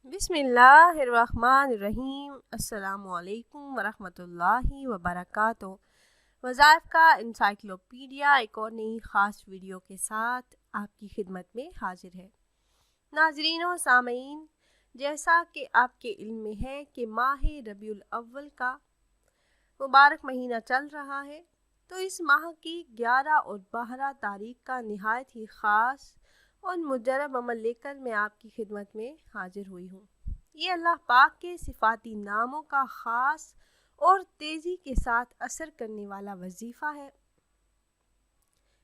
بسم اللہ الرحمن الرحیم۔ السلام علیکم ورحمۃ اللہ وبرکاتہ۔ وظائف کا انسائکلوپیڈیا ایک اور نئی خاص ویڈیو کے ساتھ آپ کی خدمت میں حاضر ہے۔ ناظرین و سامعین، جیسا کہ آپ کے علم میں ہے کہ ماہ ربیع الاول کا مبارک مہینہ چل رہا ہے، تو اس ماہ کی 11 اور 12 تاریخ کا نہایت ہی خاص اور مجرب عمل لے کر میں آپ کی خدمت میں حاضر ہوئی ہوں۔ یہ اللہ پاک کے صفاتی ناموں کا خاص اور تیزی کے ساتھ اثر کرنے والا وظیفہ ہے۔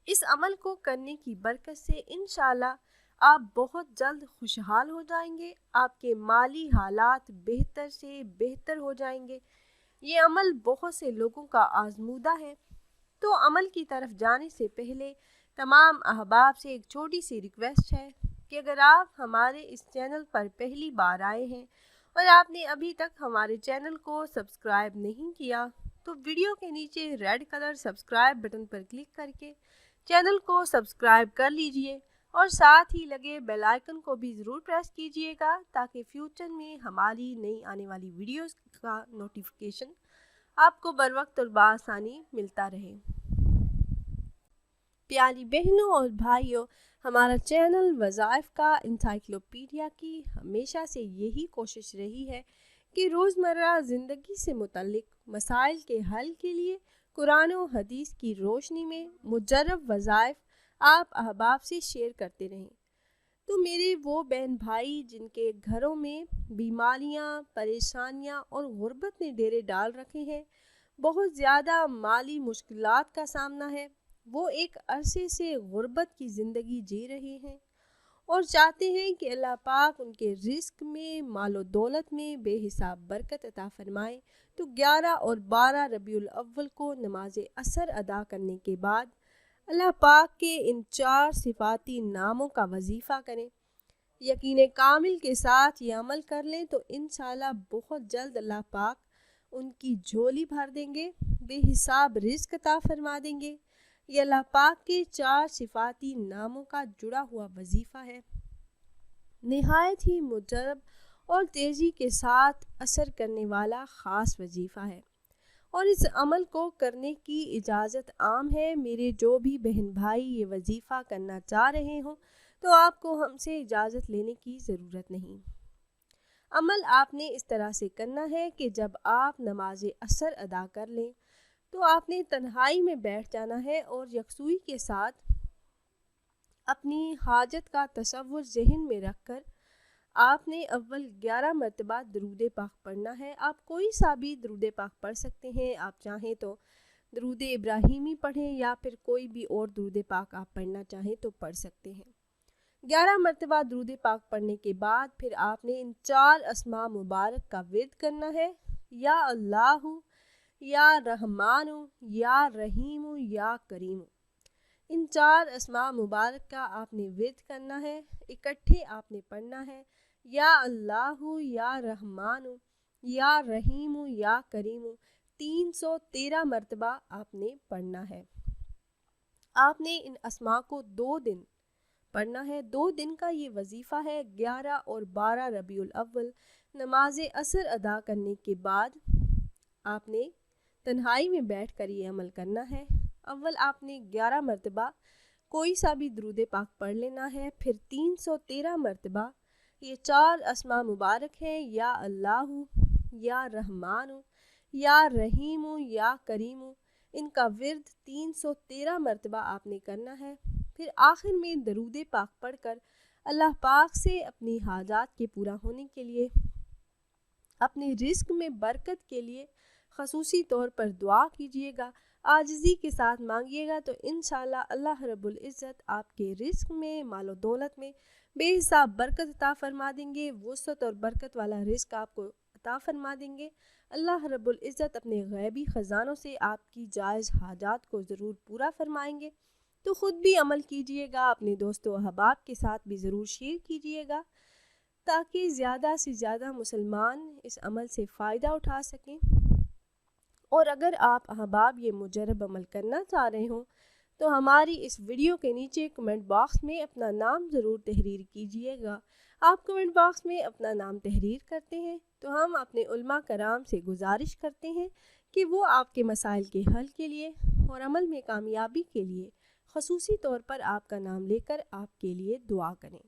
اس عمل کو کرنے کی برکت سے انشاءاللہ آپ بہت جلد خوشحال ہو جائیں گے، آپ کے مالی حالات بہتر سے بہتر ہو جائیں گے۔ یہ عمل بہت سے لوگوں کا آزمودہ ہے، تو عمل کی طرف جانے سے پہلے تمام احباب سے ایک چھوٹی سی ریکویسٹ ہے کہ اگر آپ ہمارے اس چینل پر پہلی بار آئے ہیں اور آپ نے ابھی تک ہمارے چینل کو سبسکرائب نہیں کیا، تو ویڈیو کے نیچے ریڈ کلر سبسکرائب بٹن پر کلک کر کے چینل کو سبسکرائب کر لیجئے اور ساتھ ہی لگے بیل آئیکن کو بھی ضرور پریس کیجئے گا تاکہ فیوچر میں ہماری نئی آنے والی ویڈیوز کا نوٹیفیکیشن آپ کو بر وقت اور بآسانی ملتا رہے۔ پیاری بہنوں اور بھائیوں، ہمارا چینل وظائف کا انسائکلوپیڈیا کی ہمیشہ سے یہی کوشش رہی ہے کہ روزمرہ زندگی سے متعلق مسائل کے حل کے لیے قرآن و حدیث کی روشنی میں مجرب وظائف آپ احباب سے شیئر کرتے رہیں۔ تو میرے وہ بہن بھائی جن کے گھروں میں بیماریاں، پریشانیاں اور غربت نے ڈیرے ڈال رکھے ہیں، بہت زیادہ مالی مشکلات کا سامنا ہے، وہ ایک عرصے سے غربت کی زندگی جی رہے ہیں اور چاہتے ہیں کہ اللہ پاک ان کے رزق میں، مال و دولت میں بے حساب برکت عطا فرمائے، تو 11 اور 12 ربیع الاول کو نماز عصر ادا کرنے کے بعد اللہ پاک کے ان 4 صفاتی ناموں کا وظیفہ کریں۔ یقین کامل کے ساتھ یہ عمل کر لیں تو انشاءاللہ بہت جلد اللہ پاک ان کی جھولی بھر دیں گے، بے حساب رزق عطا فرما دیں گے۔ یہ اللہ پاک کے 4 صفاتی ناموں کا جڑا ہوا وظیفہ ہے، نہایت ہی مجرب اور تیزی کے ساتھ اثر کرنے والا خاص وظیفہ ہے، اور اس عمل کو کرنے کی اجازت عام ہے۔ میرے جو بھی بہن بھائی یہ وظیفہ کرنا چاہ رہے ہوں تو آپ کو ہم سے اجازت لینے کی ضرورت نہیں۔ عمل آپ نے اس طرح سے کرنا ہے کہ جب آپ نماز عصر ادا کر لیں تو آپ نے تنہائی میں بیٹھ جانا ہے اور یکسوئی کے ساتھ اپنی حاجت کا تصور ذہن میں رکھ کر آپ نے اول 11 مرتبہ درود پاک پڑھنا ہے۔ آپ کوئی سا بھی درود پاک پڑھ سکتے ہیں، آپ چاہیں تو درود ابراہیمی پڑھیں یا پھر کوئی بھی اور درود پاک آپ پڑھنا چاہیں تو پڑھ سکتے ہیں۔ 11 مرتبہ درود پاک پڑھنے کے بعد پھر آپ نے ان 4 اسماء مبارک کا ورد کرنا ہے، یا اللہ، یا رحمان، یا رحیم، یا کریم۔ ان 4 اسماء مبارک کا آپ نے ورد کرنا ہے، اکٹھے آپ نے پڑھنا ہے، یا اللہ، یا رحمان، یا رحیم، یا کریم، 313 مرتبہ آپ نے پڑھنا ہے۔ آپ نے ان اسماء کو 2 دن پڑھنا ہے، 2 دن کا یہ وظیفہ ہے۔ 11 اور 12 ربیع الاول نماز عصر ادا کرنے کے بعد آپ نے تنہائی میں بیٹھ کر یہ عمل کرنا ہے۔ اول آپ نے 11 مرتبہ کوئی سا بھی درود پاک پڑھ لینا ہے، پھر 313 مرتبہ یہ 4 اسماء مبارک ہیں، یا اللہ، یا رحمان، یا رحیم، یا کریم، ان کا ورد 313 مرتبہ آپ نے کرنا ہے۔ پھر آخر میں درود پاک پڑھ کر اللہ پاک سے اپنی حاجات کے پورا ہونے کے لیے، اپنے رزق میں برکت کے لیے خصوصی طور پر دعا کیجیے گا، عاجزی کے ساتھ مانگیے گا، تو انشاءاللہ اللہ رب العزت آپ کے رزق میں، مال و دولت میں بے حساب برکت عطا فرما دیں گے، وسعت اور برکت والا رزق آپ کو عطا فرما دیں گے۔ اللہ رب العزت اپنے غیبی خزانوں سے آپ کی جائز حاجات کو ضرور پورا فرمائیں گے۔ تو خود بھی عمل کیجیے گا، اپنے دوستوں و احباب کے ساتھ بھی ضرور شیئر کیجیے گا تاکہ زیادہ سے زیادہ مسلمان اس عمل سے فائدہ اٹھا سکیں۔ اور اگر آپ احباب یہ مجرب عمل کرنا چاہ رہے ہوں تو ہماری اس ویڈیو کے نیچے کمنٹ باکس میں اپنا نام ضرور تحریر کیجیے گا، آپ کمنٹ باکس میں اپنا نام تحریر کرتے ہیں تو ہم اپنے علماء کرام سے گزارش کرتے ہیں کہ وہ آپ کے مسائل کے حل کے لیے اور عمل میں کامیابی کے لیے خصوصی طور پر آپ کا نام لے کر آپ کے لیے دعا کریں۔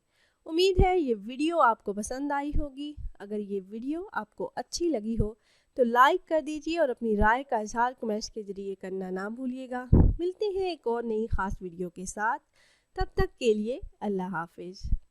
امید ہے یہ ویڈیو آپ کو پسند آئی ہوگی۔ اگر یہ ویڈیو آپ کو اچھی لگی ہو تو لائک کر دیجیے اور اپنی رائے کا اظہار کمنٹس کے ذریعے کرنا نہ بھولیے گا۔ ملتے ہیں ایک اور نئی خاص ویڈیو کے ساتھ، تب تک کے لیے اللہ حافظ۔